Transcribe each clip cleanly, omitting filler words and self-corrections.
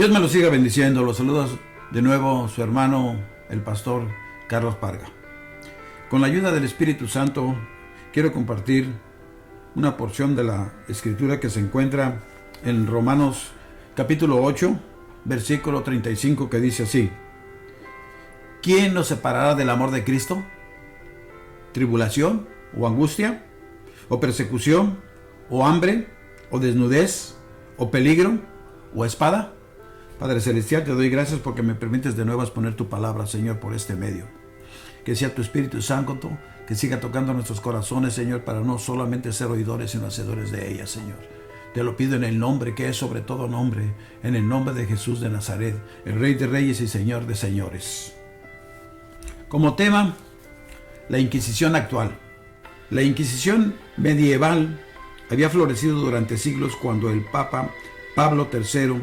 Dios me lo siga bendiciendo. Los saludos de nuevo su hermano, el pastor Carlos Parga. Con la ayuda del Espíritu Santo, quiero compartir una porción de la Escritura que se encuentra en Romanos capítulo 8, versículo 35, que dice así: ¿Quién nos separará del amor de Cristo? ¿Tribulación o angustia? ¿O persecución? ¿O hambre? ¿O desnudez? ¿O peligro? ¿O espada? Padre Celestial, te doy gracias porque me permites de nuevo exponer tu palabra, Señor, por este medio. Que sea tu Espíritu Santo que siga tocando nuestros corazones, Señor, para no solamente ser oidores, sino hacedores de ella, Señor. Te lo pido en el nombre que es sobre todo nombre, en el nombre de Jesús de Nazaret, el Rey de Reyes y Señor de Señores. Como tema, la Inquisición actual. La Inquisición medieval había florecido durante siglos cuando el Papa Pablo III,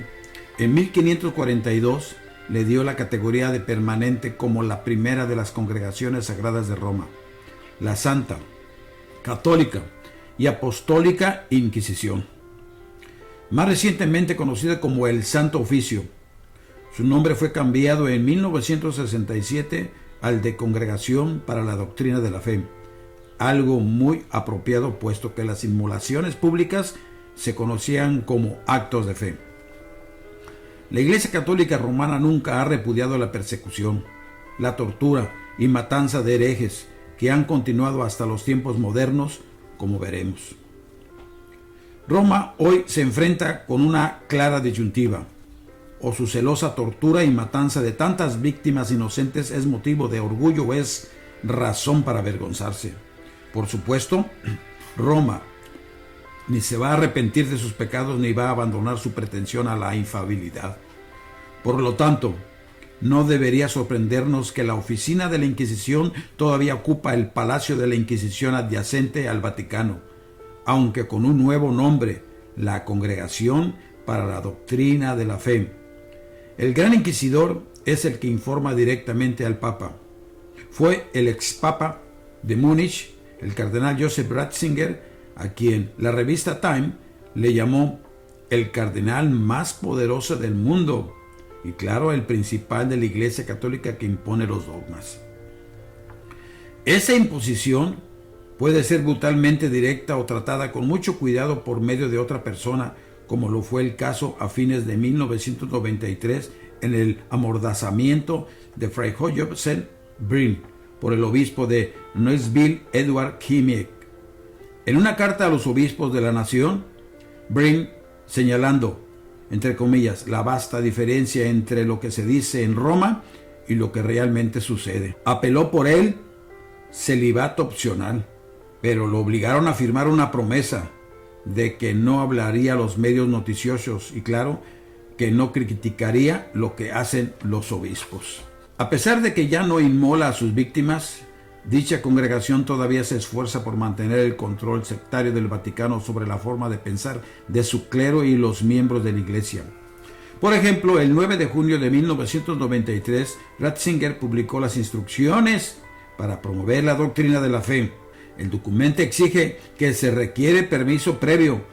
en 1542, le dio la categoría de permanente como la primera de las congregaciones sagradas de Roma, la Santa, Católica y Apostólica Inquisición, más recientemente conocida como el Santo Oficio. Su nombre fue cambiado en 1967 al de Congregación para la Doctrina de la Fe, algo muy apropiado puesto que las inmolaciones públicas se conocían como actos de fe. La Iglesia Católica Romana nunca ha repudiado la persecución, la tortura y matanza de herejes que han continuado hasta los tiempos modernos, como veremos. Roma hoy se enfrenta con una clara disyuntiva: o su celosa tortura y matanza de tantas víctimas inocentes es motivo de orgullo o es razón para avergonzarse. Por supuesto, Roma ni se va a arrepentir de sus pecados ni va a abandonar su pretensión a la infalibilidad. Por lo tanto, no debería sorprendernos que la oficina de la Inquisición todavía ocupa el Palacio de la Inquisición adyacente al Vaticano, aunque con un nuevo nombre, la Congregación para la Doctrina de la Fe. El Gran Inquisidor es el que informa directamente al Papa. Fue el expapa de Múnich, el cardenal Joseph Ratzinger, a quien la revista Time le llamó el cardenal más poderoso del mundo y, claro, el principal de la Iglesia Católica que impone los dogmas. Esa imposición puede ser brutalmente directa o tratada con mucho cuidado por medio de otra persona, como lo fue el caso a fines de 1993 en el amordazamiento de Fray Joseph Breen por el obispo de Neuchâtel, Edward Kimmich. En una carta a los obispos de la nación, Breen, señalando, entre comillas, la vasta diferencia entre lo que se dice en Roma y lo que realmente sucede, apeló por él celibato opcional, pero lo obligaron a firmar una promesa de que no hablaría a los medios noticiosos y, claro, que no criticaría lo que hacen los obispos. A pesar de que ya no inmola a sus víctimas, dicha congregación todavía se esfuerza por mantener el control sectario del Vaticano sobre la forma de pensar de su clero y los miembros de la Iglesia. Por ejemplo, el 9 de junio de 1993, Ratzinger publicó las instrucciones para promover la doctrina de la fe. El documento exige que se requiere permiso previo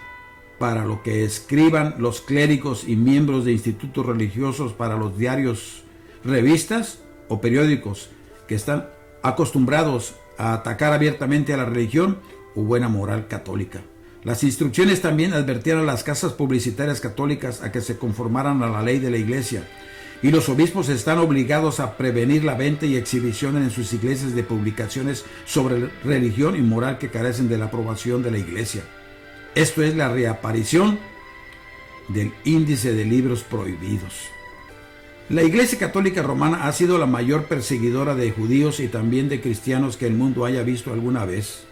para lo que escriban los clérigos y miembros de institutos religiosos para los diarios, revistas o periódicos que están acostumbrados a atacar abiertamente a la religión o buena moral católica. Las instrucciones también advertían a las casas publicitarias católicas a que se conformaran a la ley de la Iglesia, y los obispos están obligados a prevenir la venta y exhibición en sus iglesias de publicaciones sobre religión y moral que carecen de la aprobación de la Iglesia. Esto es la reaparición del índice de libros prohibidos. La Iglesia Católica Romana ha sido la mayor perseguidora de judíos y también de cristianos que el mundo haya visto alguna vez,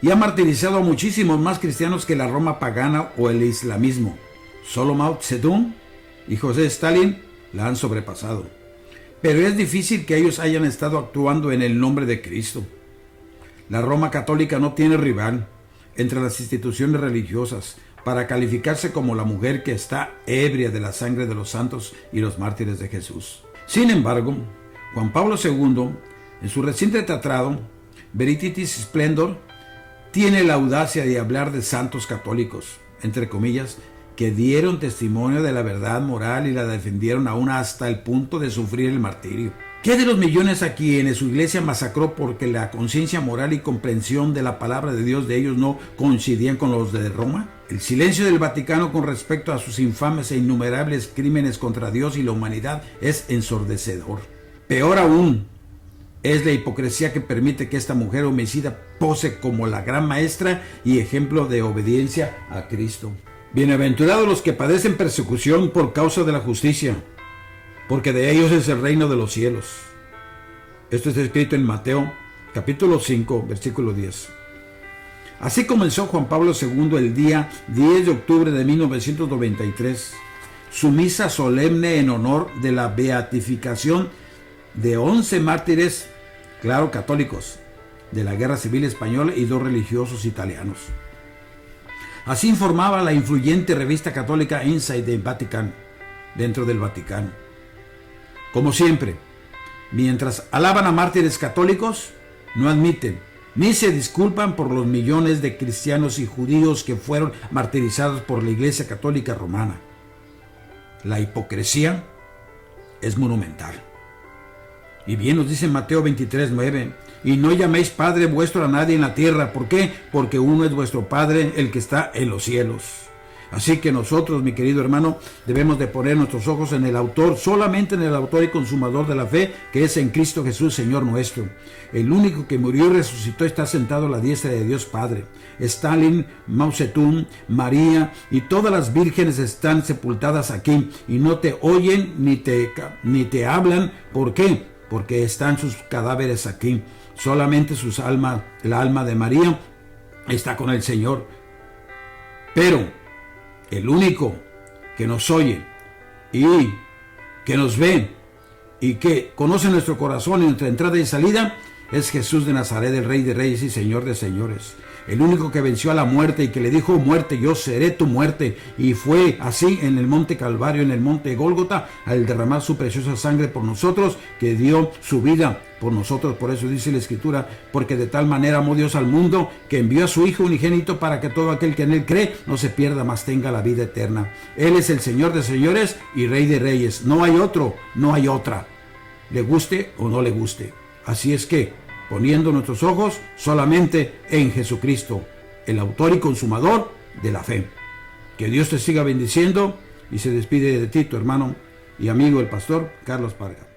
y ha martirizado a muchísimos más cristianos que la Roma pagana o el islamismo. Solo Mao Zedong y José Stalin la han sobrepasado. Pero es difícil que ellos hayan estado actuando en el nombre de Cristo. La Roma católica no tiene rival entre las instituciones religiosas para calificarse como la mujer que está ebria de la sangre de los santos y los mártires de Jesús. Sin embargo, Juan Pablo II, en su reciente tratado Veritatis Splendor, tiene la audacia de hablar de santos católicos, entre comillas, que dieron testimonio de la verdad moral y la defendieron aún hasta el punto de sufrir el martirio. ¿Qué de los millones a quienes su iglesia masacró porque la conciencia moral y comprensión de la palabra de Dios de ellos no coincidían con los de Roma? El silencio del Vaticano con respecto a sus infames e innumerables crímenes contra Dios y la humanidad es ensordecedor. Peor aún es la hipocresía que permite que esta mujer homicida pose como la gran maestra y ejemplo de obediencia a Cristo. Bienaventurados los que padecen persecución por causa de la justicia, porque de ellos es el reino de los cielos. Esto está escrito en Mateo, capítulo 5, versículo 10. Así comenzó Juan Pablo II el día 10 de octubre de 1993, su misa solemne en honor de la beatificación de 11 mártires, claro, católicos, de la Guerra Civil Española y 2 religiosos italianos. Así informaba la influyente revista católica Inside the Vatican, dentro del Vaticano. Como siempre, mientras alaban a mártires católicos, no admiten ni se disculpan por los millones de cristianos y judíos que fueron martirizados por la Iglesia Católica Romana. La hipocresía es monumental. Y bien nos dice Mateo 23:9, y no llaméis Padre vuestro a nadie en la tierra. ¿Por qué? Porque uno es vuestro Padre, el que está en los cielos. Así que nosotros, mi querido hermano, debemos de poner nuestros ojos en el autor, solamente en el autor y consumador de la fe, que es en Cristo Jesús, Señor nuestro. El único que murió y resucitó está sentado a la diestra de Dios Padre. Stalin, Mao Zedong, María y todas las vírgenes están sepultadas aquí y no te oyen ni te hablan. ¿Por qué? Porque están sus cadáveres aquí. Solamente la alma de María está con el Señor. Pero el único que nos oye y que nos ve y que conoce nuestro corazón y nuestra entrada y salida es Jesús de Nazaret, el Rey de Reyes y Señor de Señores. El único que venció a la muerte y que le dijo: muerte, yo seré tu muerte. Y fue así en el monte Calvario, en el monte Gólgota, al derramar su preciosa sangre por nosotros, que dio su vida por nosotros. Por eso dice la Escritura: porque de tal manera amó Dios al mundo, que envió a su Hijo unigénito para que todo aquel que en él cree no se pierda, mas tenga la vida eterna. Él es el Señor de señores y Rey de reyes. No hay otro, no hay otra, le guste o no le guste. Así es que, poniendo nuestros ojos solamente en Jesucristo, el autor y consumador de la fe. Que Dios te siga bendiciendo, y se despide de ti tu hermano y amigo el pastor Carlos Parga.